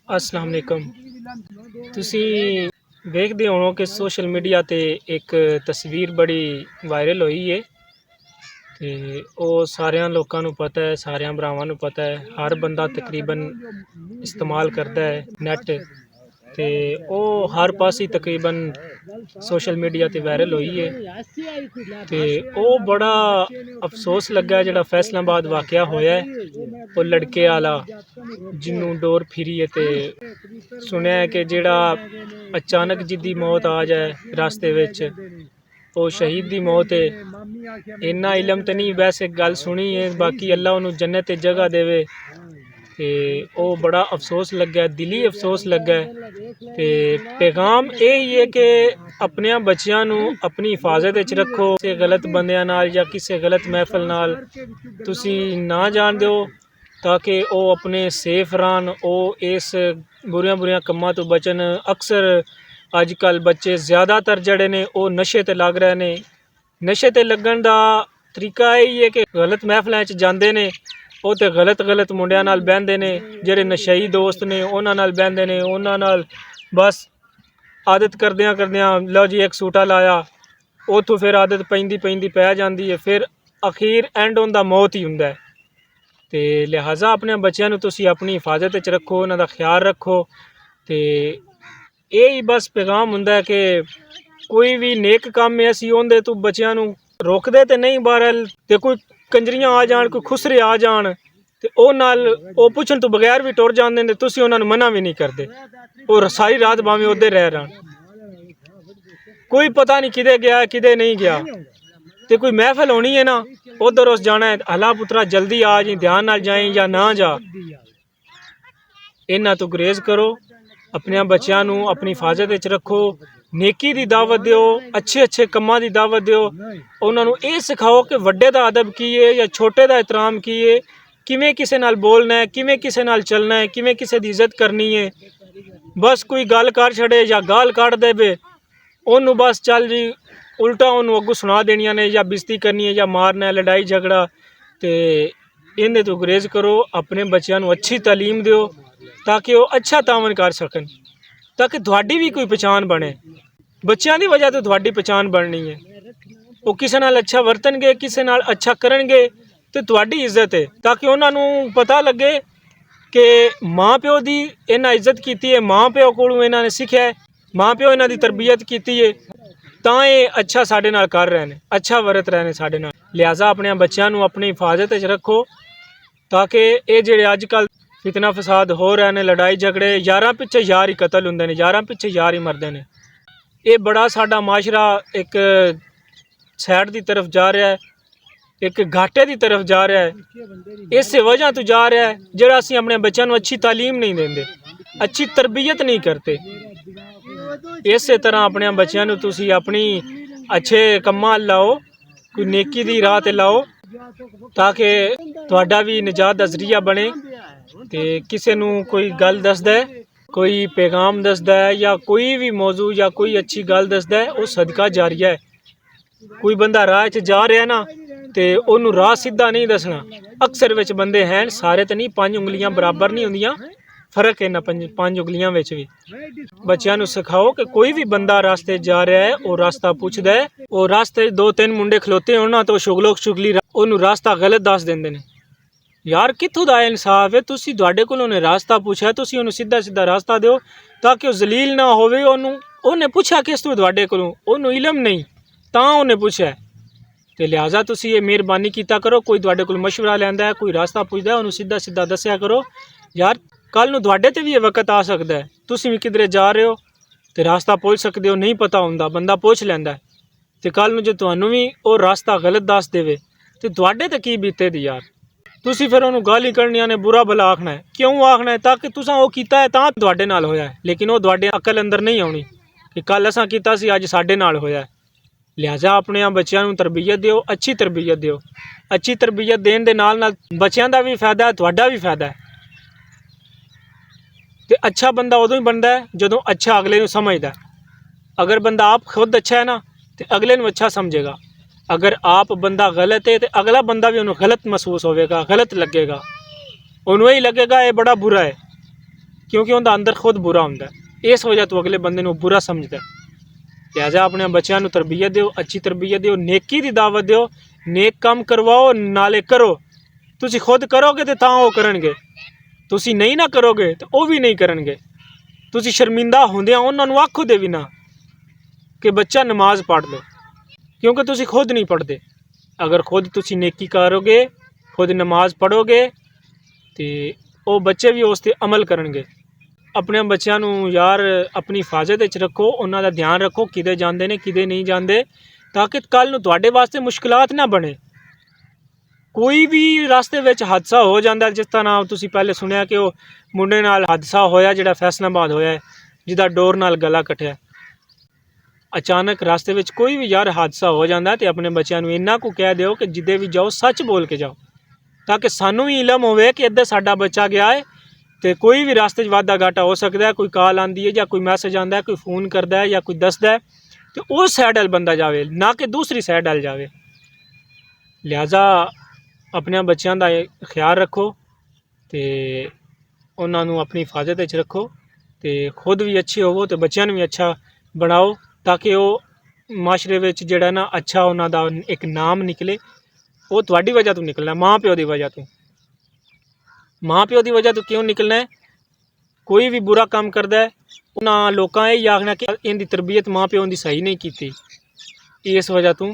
अस्सलाम वालेकुम। तुसी वेखदे हो कि सोशल मीडिया ते एक तस्वीर बड़ी वायरल हुई है ते ਉਹ ਸਾਰਿਆਂ ਲੋਕਾਂ ਨੂੰ ਪਤਾ ਹੈ, ਸਾਰਿਆਂ ਭਰਾਵਾਂ ਨੂੰ ਪਤਾ ਹੈ, ਹਰ ਬੰਦਾ ਤਕਰੀਬਨ ਇਸਤੇਮਾਲ ਕਰਦਾ ਹੈ ਨੈਟ ਤੇ ਉਹ ਹਰ ਪਾਸੇ ਤਕਰੀਬਨ सोशल मीडिया ते वायरल हुई है ते ਉਹ बड़ा अफसोस लगा ਜਿਹੜਾ फैसलाबाद वाकया होया है ਉਹ लड़के वाला जिन्हों डोर फिरी है ते सुनिया है कि ਜਿਹੜਾ अचानक जिदी मौत आ जाए रास्ते विच ਉਹ शहीद की मौत है। इन्ना इलम तो नहीं, वैसे गल सुनी है, बाकी अल्लाह उन्होंने जन्नत ते जगह देवे ते ओ बड़ा अफसोस लगा, दिली अफसोस लगा। ते पैगाम यही है कि अपने बच्चों नू अपनी हिफाजत विच रखो, किसी गलत बंदियां नाल या किसी गलत महफिल नाल तुसी ना जान दो ताकि वो अपने सेफ रहन, वो इस बुरियां बुरियां कम्मां तो बचन। अक्सर अजकल बच्चे ज़्यादातर जड़े ने वो नशे ते लग रहे ने। नशे ते लगन दा तरीका यही है कि गलत महफिलों च जांदे ने, वो तो गलत मुंडियां नाल बहंदे ने, जेड़े नशई दोस्त ने उन्हां नाल बहंदे ने, उन्हां नाल बस आदत करदियां लो जी एक सूटा लाया, उतों फिर आदत पैंदी पै जांदी है, फिर अखीर एंड होंदा मौत ही हुंदा है। ते लिहाजा अपने बच्चों नू तुसी अपनी हिफाजत च रखो, उन्हां दा ख्याल रखो। ते यही बस पैगाम हुंदा है कि कोई भी नेक काम में असी उहदे तो बच्चों नू रोकदे ते नहीं, बहरहाल ते कोई कंजरियां आ जान, कोई खुसरे आ जान ते ओ नाल ओ पुछण तो बगैर भी टुर जांदे ने, तुसी उन्हां नू मना भी नहीं करदे और सारी रात भावें उधर रह रहन। कोई पता नहीं किदे गया किदे नहीं गया, ते कोई महफिल होनी है ना उधर उस जाना है, हला पुत्रा जल्दी आ जी, ध्यान नाल जाई या ना जा। इन्हां तो गुरेज करो, अपने बच्चों नू अपनी हिफाजत विच रखो, नेकी दी दावत दिओ, अच्छे कम्मां दी दावत दिओ। उन्हां नू ये सिखाओ कि वड्डे दा अदब की है या छोटे दा एहतराम की है, किवें किसे नाल बोलना है, किवें किसे नाल चलना है, किवें किसे दी इज्जत करनी है। बस कोई गल कर छड़े या गाल कढ़ देवे ओनू बस चल जी उल्टा ओनू अगू सुना देनियां ने या बेइज्जती करनी है या मारना है, लड़ाई झगड़ा। ते इन्हें तो गुरेज करो, अपने बच्चों नू अच्छी तालीम दिओ ताकि वो अच्छा तावन कर सकन, ताकि तुहाडी भी कोई पहचान बने। बच्चों की वजह तो तुहाडी पहचान बननी है, वो किसी नाल अच्छा वरतनगे, किसी नाल अच्छा करनगे तो तुहाडी इज्जत है, ताकि उन्होंने पता लगे कि माँ प्यो की इन्हें इज्जत की है, माँ प्यो कोलों इन्होंने सीखा है, माँ प्यो इन्हों की तरबियत की है, तां ये अच्छा साडे नाल कर रहे हैं, अच्छा वरत रहे हैं साडे नाल। लिहाजा अपने बच्चों नू अपनी हिफाजत च रखो ताकि ये जेड़े अजकल फितना फसाद हो रहे हैं, लड़ाई झगड़े, यारां पिछे यार ही कतल हुंदे ने, यारां पिछे यार ही मरदे ने। ये बड़ा साडा माशरा एक सैड की तरफ जा रहा है, एक घाटे की तरफ जा रहा है। इस वजह तो जा रहा है जेड़ा असीं अपने बच्चों को अच्छी तालीम नहीं देंदे, अच्छी तरबियत नहीं करते। इस तरह अपने बच्चों को तुसी अपनी अच्छे कम्मां लाओ, कोई नेकी दी राह ते लाओ ताकि तुहाडा भी निजात दा जरिया बने। ते किसी नू कोई गल दसदा है, कोई पैगाम दसदा है या कोई भी मौजू या कोई अच्छी गल दसदा है, वो सदका जारिया है। कोई बंदा राह च जा रहा है ना तो उन्होंने राह सीधा नहीं दसना। अक्सर विच बंदे हैं, सारे तो नहीं, 5 उंगलियां बराबर नहीं होंदियां, फर्क है ना 5 उंगलियां विच भी। बच्चों को सिखाओ कि कोई भी बंदा रास्ते जा रहा है वो रास्ता पूछदा है, वो रास्ते 2-3 मुंडे खलोते हो ना तो शुगलो शुगली उन्होंने रास्ता गलत दस देंदे ने। यार कित्थों दा इंसाफ है, तुसी तुहाडे कोल उन्हें रास्ता पूछा, तुसी उन्हें सीधा रास्ता दिओ ताकि वह जलील ना होवे। उन्हें पूछा किस तू तुहाडे कोलों, उन्होंने इलम नहीं तां उन्हें पूछा। तो लिहाजा तुसी ये मेहरबानी कीता करो, कोई तुहाडे कोल मशवरा लैंदा है, कोई रास्ता पुछदा है, उन्होंने सीधा दस्या करो। यार कल नूं तुहाडे ते भी ये वक्त आ सकता है, तुसी भी किधरे जा रहे हो तो रास्ता पुछ सकते हो, नहीं पता हुंदा बंदा पुछ लैंदा है। तो कल नूं जे तुहानूं भी वो रास्ता गलत दस देवे तो तुहाडे ते की बीते दी यार। तुसी फिर उन्होंने गाली करनियां ने, बुरा भला आखना है, क्यों आखना है? ताकि तुसां वो कीता है तां तुहाडे नाल होया है, लेकिन वो तुहाडे अकल अंदर नहीं आउणी कि कल असां कीता सी अज साडे नाल होया है। लिहाजा अपने बच्चों को तरबियत दिओ, अच्छी तरबियत दिओ। अच्छी तरबियत देण दे नाल नाल बच्चों का भी फायदा है, तुहाडा भी फायदा है। तो अच्छा बंदा उदों ही बनता है जदों अच्छा अगले नूं समझदा है। अगर बंदा आप खुद अच्छा है ना तो अगले नूं अच्छा समझेगा। अगर आप बंदा गलत है तो अगला बंदा भी उन्हें गलत महसूस होगा, गलत लगेगा, उन्हें ही लगेगा ये बड़ा बुरा है। क्योंकि उनका अंदर खुद बुरा होंदा है, इस वजह तो अगले बंदे ਨੂੰ बुरा समझदा है। लिहाजा अपने बच्चों ਨੂੰ तरबियत दिओ, अच्छी तरबियत दिओ, नेकी ਦੀ दावत दिओ, नेक काम करवाओ, नाले करो। तुसी खुद करोगे तो वो करनगे, तुसी नहीं ना करोगे तो वो भी नहीं करनगे। तुसी शर्मिंदा होंदियां उन्हां ਨੂੰ आखो दे भी ना कि बच्चा नमाज पढ़ लो, क्योंकि तुसी खुद नहीं पढ़ते। अगर खुद तुसी नेकी करोगे, खुद नमाज पढ़ोगे तो वो बच्चे भी उस पर अमल करनगे। अपने बच्चों ਨੂੰ यार अपनी हिफाजत विच रखो, उन्हां दा ध्यान रखो किदे जांदे ने किदे नहीं जांदे, ताकि कल नूं तुहाडे वास्ते मुश्किलात ना बने। कोई भी रास्ते विच हादसा हो जाता, जिस तरह तुसी पहले सुनिया कि वो मुंडे नाल हादसा होया जिहड़ा फैसलाबाद होया है, जिहदा डोर नाल गला कटिया। अचानक रास्ते विच कोई भी यार हादसा हो जाता है तो अपने बच्चों ਨੂੰ इन्ना को कह दिओ कि जिदे भी जाओ सच बोल के जाओ, ताकि सानू भी इलम होवे कि इधर साडा बच्चा गया है। तो कोई भी रास्ते वाधा घाटा हो सकता है, कोई कॉल आती है या कोई मैसेज आता है, कोई फ़ोन करता है या कोई दसदा है, तो उस साइड वाल बंदा जावे, ना कि दूसरी साइड वाल जावे। लिहाजा अपने बच्चों का ख्याल रखो तो उन्होंने अपनी हिफाजत विच रखो, तो खुद भी अच्छे होवो तो बच्चों भी अच्छा बनाओ, ताकि वो माशरे विच जिहड़ा ना अच्छा उन्हां दा एक नाम निकले। वो तुहाडी वजह तो निकलना, माँ प्यो की वजह तो। माँ प्यो की वजह तो क्यों निकलना है? कोई भी बुरा काम करता है उन्हां लोकां यही आखना कि इनकी तरबियत माँ प्यो की सही नहीं की, इस वजह तो।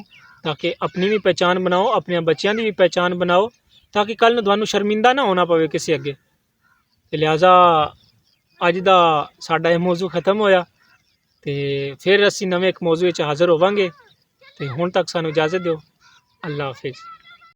ताकि अपनी भी पहचान बनाओ, अपने बच्चों की भी पहचान बनाओ, ताकि कल नूं तुहानूं शर्मिंदा ना होना पवे किसी अगे। लिहाजा अज दा साडा यह मौजू खत्म होया, तो फिर असी नवे एक मौजू हाज़र होवांगे। तो हुण तक सानूं इजाज़त दिओ। अल्लाह हाफिज़।